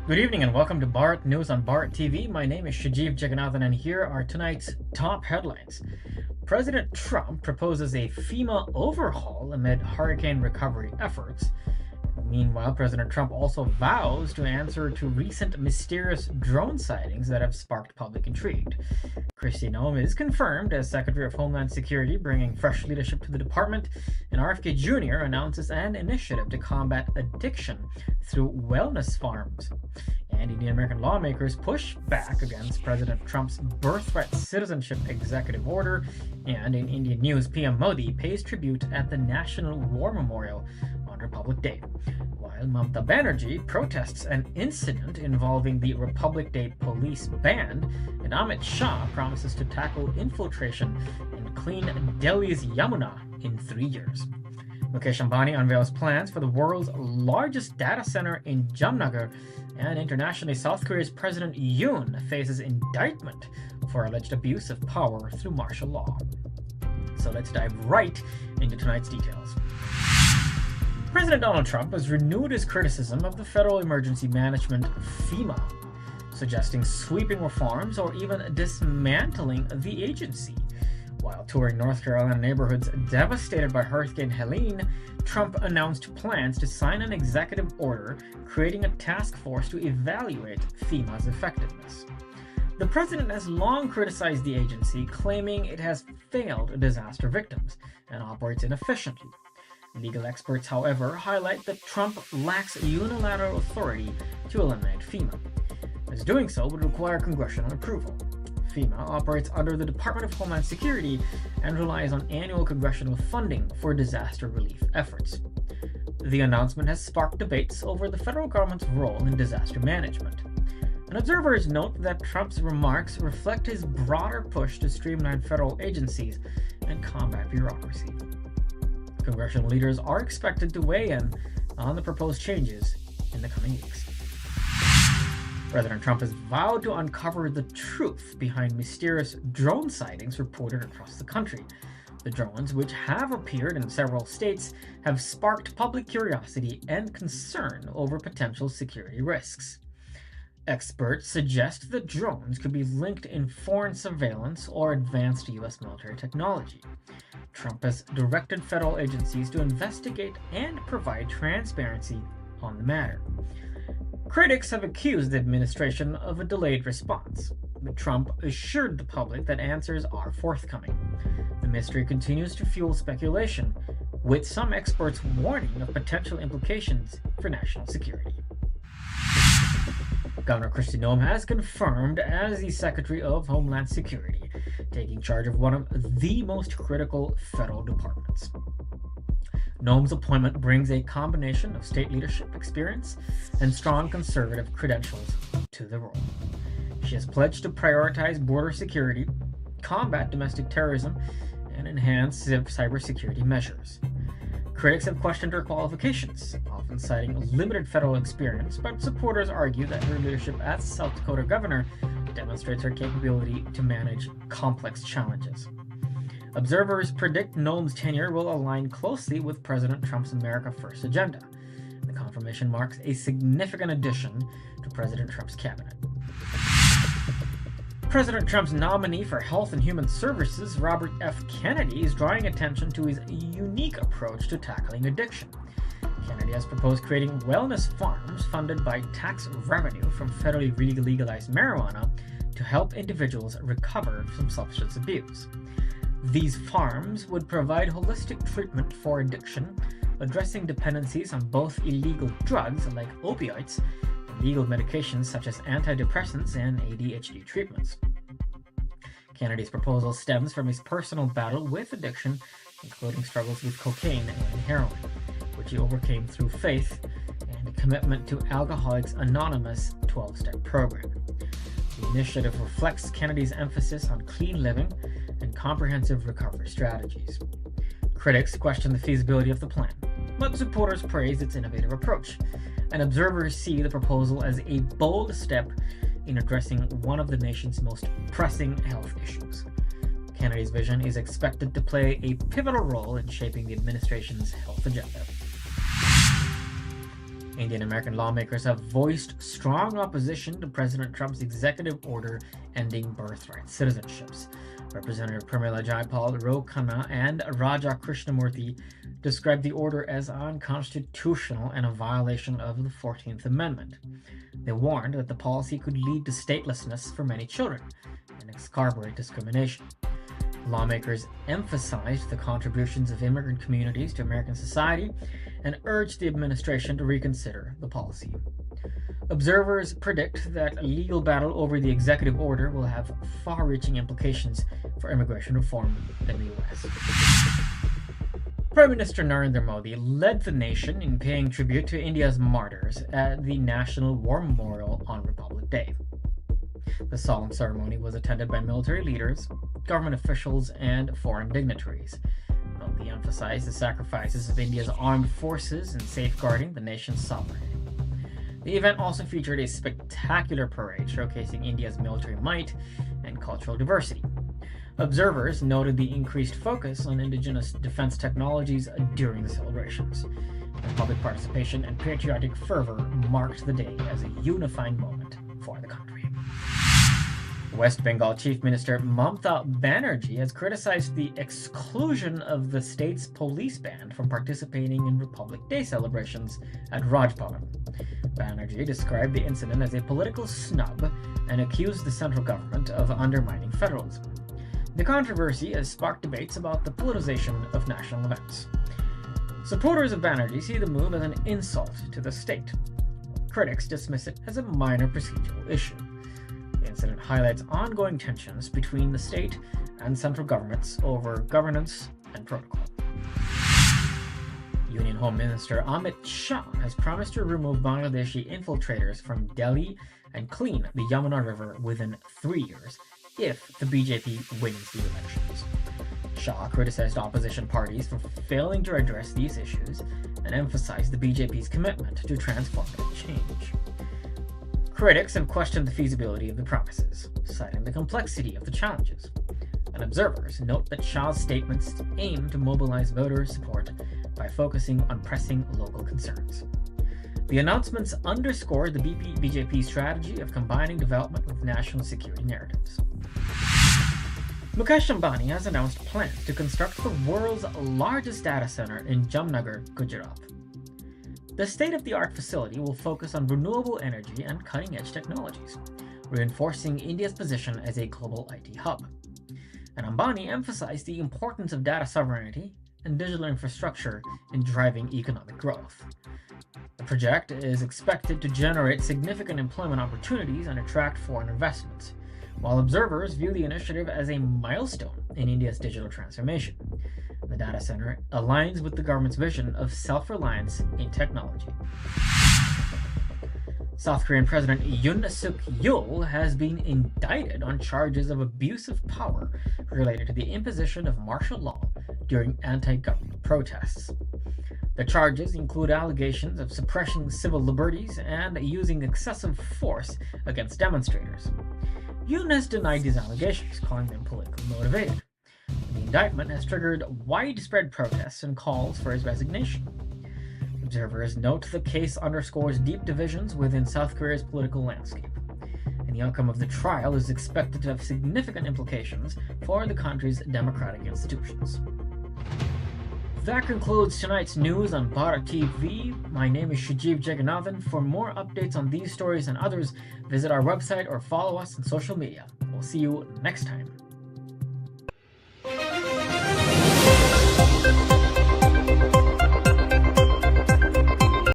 Good evening and welcome to Bharat News on Bharat TV. My name is Shajeev Jagannathan and here are tonight's top headlines. President Trump proposes a FEMA overhaul amid hurricane recovery efforts. Meanwhile, President Trump also vows to answer to recent mysterious drone sightings that have sparked public intrigue. Kristi Noem is confirmed as Secretary of Homeland Security, bringing fresh leadership to the department, and RFK Jr. announces an initiative to combat addiction through wellness farms. And Indian American lawmakers push back against President Trump's birthright citizenship executive order. And in Indian news, PM Modi pays tribute at the National War Memorial on Republic Day, while Mamata Banerjee protests an incident involving the Republic Day police band, and Amit Shah promises to tackle infiltration and clean Delhi's Yamuna in 3 years. Mukesh Ambani unveils plans for the world's largest data center in Jamnagar, and internationally, South Korea's President Yoon faces indictment for alleged abuse of power through martial law. So let's dive right into tonight's details. President Donald Trump has renewed his criticism of the Federal Emergency Management FEMA, suggesting sweeping reforms or even dismantling the agency. While touring North Carolina neighborhoods devastated by Hurricane Helene, Trump announced plans to sign an executive order creating a task force to evaluate FEMA's effectiveness. The president has long criticized the agency, claiming it has failed disaster victims and operates inefficiently. Legal experts, however, highlight that Trump lacks unilateral authority to eliminate FEMA, as doing so would require congressional approval. FEMA operates under the Department of Homeland Security and relies on annual congressional funding for disaster relief efforts. The announcement has sparked debates over the federal government's role in disaster management. And observers note that Trump's remarks reflect his broader push to streamline federal agencies and combat bureaucracy. Congressional leaders are expected to weigh in on the proposed changes in the coming weeks. President Trump has vowed to uncover the truth behind mysterious drone sightings reported across the country. The drones, which have appeared in several states, have sparked public curiosity and concern over potential security risks. Experts suggest that drones could be linked in foreign surveillance or advanced U.S. military technology. Trump has directed federal agencies to investigate and provide transparency on the matter. Critics have accused the administration of a delayed response, but Trump assured the public that answers are forthcoming. The mystery continues to fuel speculation, with some experts warning of potential implications for national security. Governor Kristi Noem has confirmed as the Secretary of Homeland Security, taking charge of one of the most critical federal departments. Noem's appointment brings a combination of state leadership experience and strong conservative credentials to the role. She has pledged to prioritize border security, combat domestic terrorism, and enhance cybersecurity measures. Critics have questioned her qualifications, often citing limited federal experience, but supporters argue that her leadership as South Dakota governor demonstrates her capability to manage complex challenges. Observers predict Noem's tenure will align closely with President Trump's America First agenda. The confirmation marks a significant addition to President Trump's cabinet. President Trump's nominee for Health and Human Services, Robert F. Kennedy, is drawing attention to his unique approach to tackling addiction. Kennedy has proposed creating wellness farms funded by tax revenue from federally legalized marijuana to help individuals recover from substance abuse. These farms would provide holistic treatment for addiction, addressing dependencies on both illegal drugs like opioids and legal medications such as antidepressants and ADHD treatments. Kennedy's proposal stems from his personal battle with addiction, including struggles with cocaine and heroin, which he overcame through faith and a commitment to Alcoholics Anonymous 12-step program. The initiative reflects Kennedy's emphasis on clean living and comprehensive recovery strategies. Critics question the feasibility of the plan, but supporters praise its innovative approach, and observers see the proposal as a bold step in addressing one of the nation's most pressing health issues. Kennedy's vision is expected to play a pivotal role in shaping the administration's health agenda. Indian American lawmakers have voiced strong opposition to President Trump's executive order ending birthright citizenships. Representative Pramila Jayapal, Ro Khanna, and Raja Krishnamurthy described the order as unconstitutional and a violation of the 14th Amendment. They warned that the policy could lead to statelessness for many children and excarcerate discrimination. Lawmakers emphasized the contributions of immigrant communities to American society and urged the administration to reconsider the policy. Observers predict that a legal battle over the executive order will have far-reaching implications for immigration reform in the U.S. Prime Minister Narendra Modi led the nation in paying tribute to India's martyrs at the National War Memorial on Republic Day. The solemn ceremony was attended by military leaders, government officials, and foreign dignitaries. Modi emphasized the sacrifices of India's armed forces in safeguarding the nation's sovereignty. The event also featured a spectacular parade showcasing India's military might and cultural diversity. Observers noted the increased focus on indigenous defense technologies during the celebrations. And public participation and patriotic fervor marked the day as a unifying moment for the country. West Bengal Chief Minister Mamata Banerjee has criticized the exclusion of the state's police band from participating in Republic Day celebrations at Raj Bhavan. Banerjee described the incident as a political snub and accused the central government of undermining federalism. The controversy has sparked debates about the politicization of national events. Supporters of Banerjee see the move as an insult to the state. Critics dismiss it as a minor procedural issue. The incident highlights ongoing tensions between the state and central governments over governance and protocol. Union Home Minister Amit Shah has promised to remove Bangladeshi infiltrators from Delhi and clean the Yamuna River within 3 years if the BJP wins the elections. Shah criticized opposition parties for failing to address these issues and emphasized the BJP's commitment to transformative change. Critics have questioned the feasibility of the promises, citing the complexity of the challenges. And observers note that Shah's statements aim to mobilize voter support by focusing on pressing local concerns. The announcements underscore the BJP strategy of combining development with national security narratives. Mukesh Ambani has announced plans to construct the world's largest data center in Jamnagar, Gujarat. The state-of-the-art facility will focus on renewable energy and cutting-edge technologies, reinforcing India's position as a global IT hub. And Ambani emphasized the importance of data sovereignty and digital infrastructure in driving economic growth. The project is expected to generate significant employment opportunities and attract foreign investments, while observers view the initiative as a milestone in India's digital transformation. The data center aligns with the government's vision of self-reliance in technology. South Korean President Yoon Suk-yeol has been indicted on charges of abuse of power related to the imposition of martial law during anti-government protests. The charges include allegations of suppressing civil liberties and using excessive force against demonstrators. Yoon has denied these allegations, calling them politically motivated. The indictment has triggered widespread protests and calls for his resignation. Observers note the case underscores deep divisions within South Korea's political landscape, and the outcome of the trial is expected to have significant implications for the country's democratic institutions. That concludes tonight's news on Bharat TV. My name is Shajiv Jagannathan. For more updates on these stories and others, visit our website or follow us on social media. We'll see you next time.